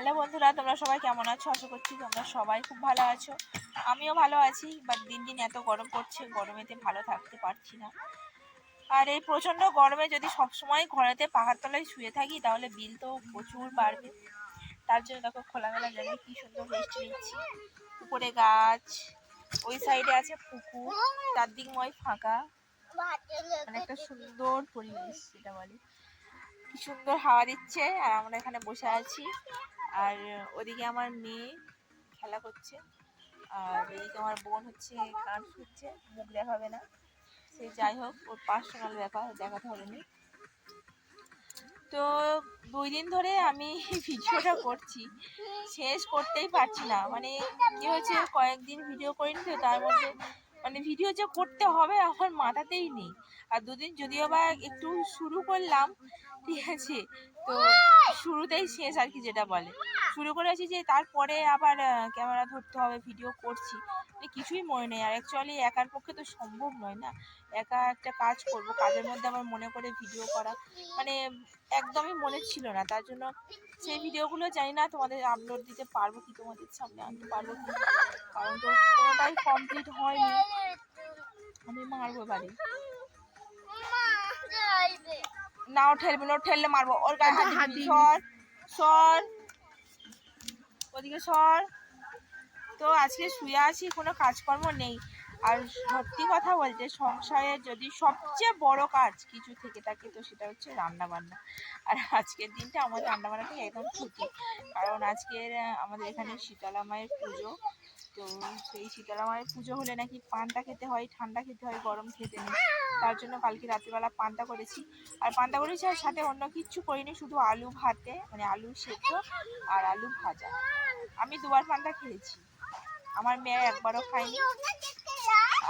Hello বন্ধুরা, তোমরা সবাই কেমন আছো? আশা করছি তোমরা সবাই খুব ভালো আছো। আমিও ভালো আছি, বাট দিন দিন এত গরম পড়ছে, গরমেতে ভালো থাকতে পারছি না। আর এই প্রচণ্ড গরমে যদি সবসময় ঘরেতে পাহাড় তলায় শুয়ে থাকি তাহলে বিল তো প্রচুর বাড়বে। তার জন্য দেখো খোলামেলা জায়গায় কি সুন্দর রেস্ট নিচ্ছি। উপরে গাছ, ওই সাইডে আছে পুকুর, চারদিকময় ফাঁকা, মানে একটা সুন্দর পরিবেশ যেটা বলে। কি সুন্দর হাওয়া দিচ্ছে আর আমরা এখানে বসে আছি। আর ওদিকে আমার মেয়ে খেলা করছে, আর এদিকে আমার বোন হচ্ছে গান শুনছে, মুখ দেখাবে না, সে যাই হোক, ওর পার্সোনাল ব্যাপার, দেখাতে হবে না। তো 2 দিন ধরে আমি ভিডিওটা করছি, শেষ করতেই পারছি না। মানে কি হয়েছে, কয়েকদিন ভিডিও করিনি তো, তার মধ্যে মানে ভিডিও যে করতে হবে আমার মাথাতেই নেই। আর 2 দিন যদিও বা একটু শুরু করলাম, ঠিক আছে, তো শুরুতেই শেষ আর কি, যেটা বলে। শুরু করেছি যে তারপরে আবার ক্যামেরা ধরতে হবে, ভিডিও করছি, মানে কিছুই মনে নেই। আর অ্যাকচুয়ালি একার পক্ষে তো সম্ভব নয় না, একা একটা কাজ করব, কাজের মধ্যে আমার মনে করে ভিডিও করা মানে একদমই মনে ছিল না। তার জন্য সেই ভিডিওগুলো জানি না তোমাদের আপলোড দিতে পারবো কি, তোমাদের সামনে আনতে পারবো কি, কারণ তো কোনোটাই কমপ্লিট হয়নি। আমি মারবো বাড়ি না, ও ঠেলবে না, ও ঠেললে মারবো, ওর গায়ে হাত দিবি। সর সর, ওদিকে সর। তো আজকে শুয়ে আছি, কোনো কাজকর্ম নেই। আর সত্যি কথা বলতে, সংসারের যদি সবচেয়ে বড় কাজ কিছু থেকে থাকে তো সেটা হচ্ছে রান্না বান্না। আর আজকের দিনটা আমাদের রান্না বান্নাটাই একদম ছুটি, কারণ আজকের আমাদের এখানে শীতলা মায়ের পুজো। তো সেই শীতলা মায়ের পুজো হলে নাকি পান্তা খেতে হয়, ঠান্ডা খেতে হয়, গরম খেতে নেই। তার জন্য কালকে রাত্রিবেলা পান্তা করেছি। আর পান্তা করেছি, আর সাথে অন্য কিচ্ছু করিনি, শুধু আলু ভাতে, মানে আলু সেদ্ধ আর আলু ভাজা। আমি 2বার পান্তা খেয়েছি, আমার মেয়ে একবারও খায়নি,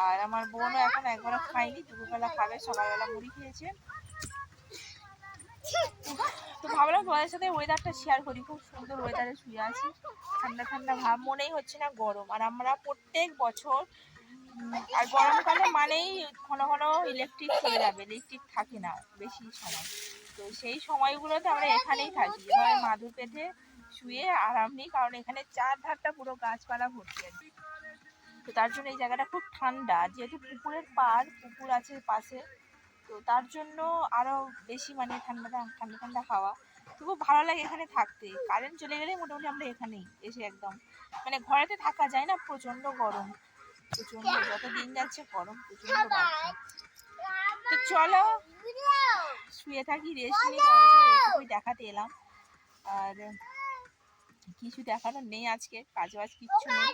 আর আমার বোনও এখন একবারও খায়নি। দুপুরবেলা খাবে, সকালবেলা মুড়ি খেয়েছে। তো ভাবলাম তোমাদের সাথে ওয়েদারটা শেয়ার করি, খুব সুন্দর ওয়েদারে শুয়ে আছি, ঠান্ডা ঠান্ডা ভাব, মনেই হচ্ছে না গরম। আর আমরা প্রত্যেক বছর, আর গরমকালে মানেই ঘন ঘন ইলেকট্রিক চলে যাবে, ইলেকট্রিক থাকে না বেশি সময়। তো সেই সময়গুলোতে আমরা এখানেই থাকি, যেভাবে মাদুর পেতে শুয়ে আরাম নেই, কারণ এখানে চারধারটা পুরো গাছপালা ভর্তি আছে। তো তার জন্য এই জায়গাটা খুব ঠান্ডা, যেহেতু পুকুরের পাড়, পুকুর আছে পাশে, তো তার জন্য আরও বেশি মানে ঠান্ডা ঠান্ডা ঠান্ডা হাওয়া। তো খুব ভালো লাগে এখানে থাকতে। কারেন্ট চলে গেলেই মোটামুটি আমরা এখানেই এসে একদম, মানে ঘরেতে থাকা যায় না, প্রচণ্ড গরম, প্রচণ্ড, যত দিন যাচ্ছে গরম প্রচণ্ড বাড়ছে। তো চলো শুয়ে থাকি, রেস্ট নিই, তোমাদের সাথে এইটুকুই দেখাতে এলাম। আর কিছু দেখানোর নেই, আজকে কাজ বাজ কিচ্ছু নেই।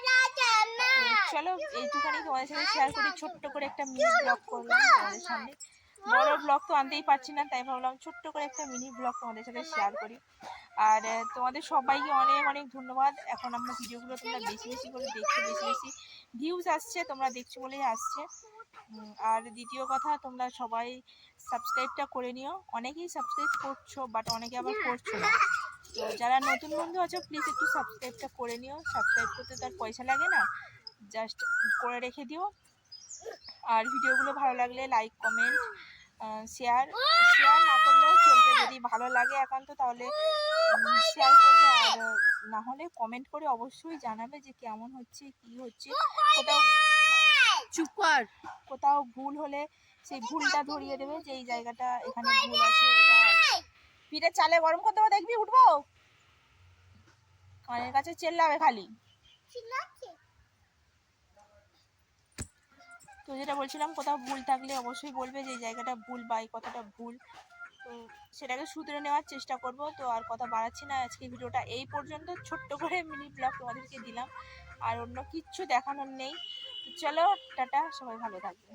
চলো এইটুখানি তোমাদের সাথে শেয়ার করি, ছোট্ট করে একটা মিনি ব্লগ করলাম তোমাদের সামনে। বড় ব্লগ তো আনতেই পারছি না, তাই ভাবলাম ছোট্ট করে একটা মিনি ব্লগ তোমাদের সাথে শেয়ার করি। আর তোমাদের সবাইকে অনেক অনেক ধন্যবাদ। এখন আমরা ভিডিওগুলো তোমরা বেশি বেশি করে দেখছো, বেশি বেশি ভিউজ আসছে, তোমরা দেখছো বলেই আসছে। আর দ্বিতীয় কথা, তোমরা সবাই সাবস্ক্রাইবটা করে নিও। অনেকেই সাবস্ক্রাইব করছো, বাট অনেকে আবার করছো না। তো যারা নতুন বন্ধু আছো প্লিজ একটু সাবস্ক্রাইবটা করে নিও। সাবস্ক্রাইব করতে তার পয়সা লাগে না, জাস্ট করে রেখে দিও। আর ভিডিওগুলো ভালো লাগলে লাইক, কমেন্ট, শেয়ার না করলেও চলবে, যদি ভালো লাগে একান্ত তাহলে শেয়ার করবে, আর না হলে কমেন্ট করে অবশ্যই জানাবে যে কেমন হচ্ছে, কি হচ্ছে। কোথাও ভুল হলে সেই ভুলটা ধরিয়ে দেবে, যে এই জায়গাটা এখানে ভুল আছে। এটা পিঠে চালে গরম করতে হবে, দেখবি উঠবো, কানের কাছে চেল্লাবে খালি। তো যেটা বলছিলাম, কোথাও ভুল থাকলে অবশ্যই বলবে যে এই জায়গাটা ভুল বা এই কথাটা ভুল, তো সেটাকে শুধরে নেওয়ার চেষ্টা করব। তো আর কথা বাড়াচ্ছি না, আজকে ভিডিওটা এই পর্যন্ত, ছোট্ট করে মিনি ব্লগ তোমাদেরকে দিলাম, আর অন্য কিচ্ছু দেখানোর নেই। তো চলো টাটা, সবাই ভালো থাকবে।